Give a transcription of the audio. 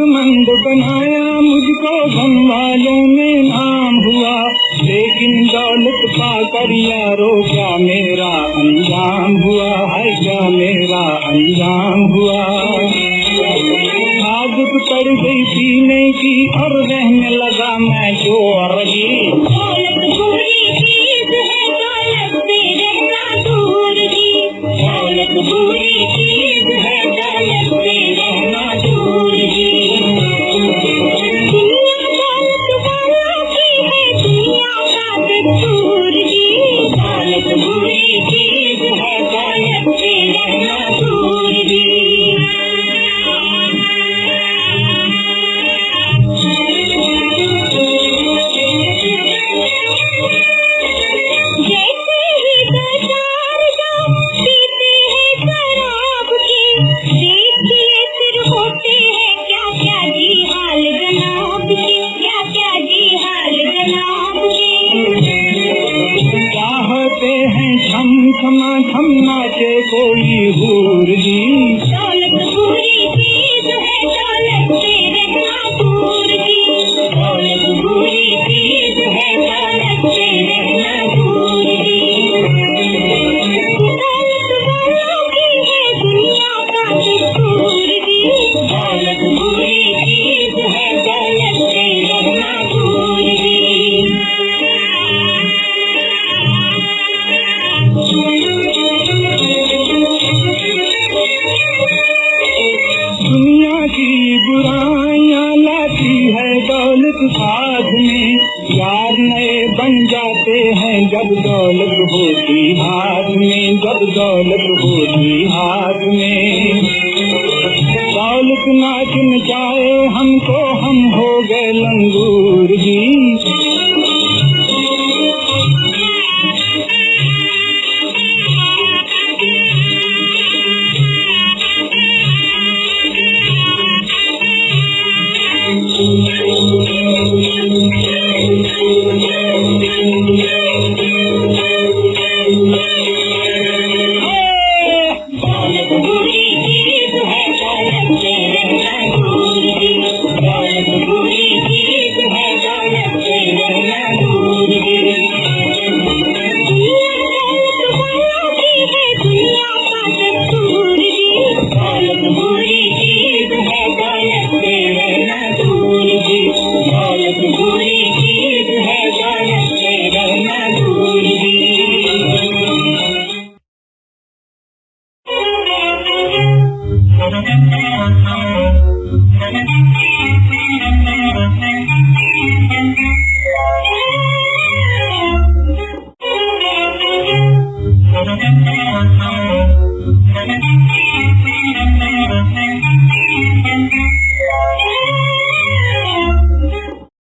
दौलतमंद बनाया मुझको गम वालों में नाम हुआ, लेकिन दौलत पाकर यारो क्या मेरा अंजाम हुआ है, क्या मेरा अंजाम हुआ। आदत पड़ गई पीने की और रहने लगा मैं जो अरगी। दौलत बुरी चीज है, दौलत से रहना दूर जी। दौलत बुरी चीज है, दौलत से रहना दूर जी। दुनिया दौलत वालों की है, दुनिया का दस्तूर जी। दौलत बुरी चीज है, दौलत से रहना दूर जी। हम नाचे कोई हूर जी। दौलत बुरी चीज है, दौलत से रहना दूर जी। दौलत बुरी चीज है, दौलत से रहना दूर जी। दौलत वालों की है दुनिया का दस्तूर जी। दौलत बुरी चीज है, दौलत से रहना दूर जी। दुनिया की बुराइयां लाती है दौलत साथ में, यार नए बन जाते हैं जब दौलत होती हाथ में, जब दौलत होती हाथ में। दौलत नाच नचाए हमको, हम हो गए लंगूर जी।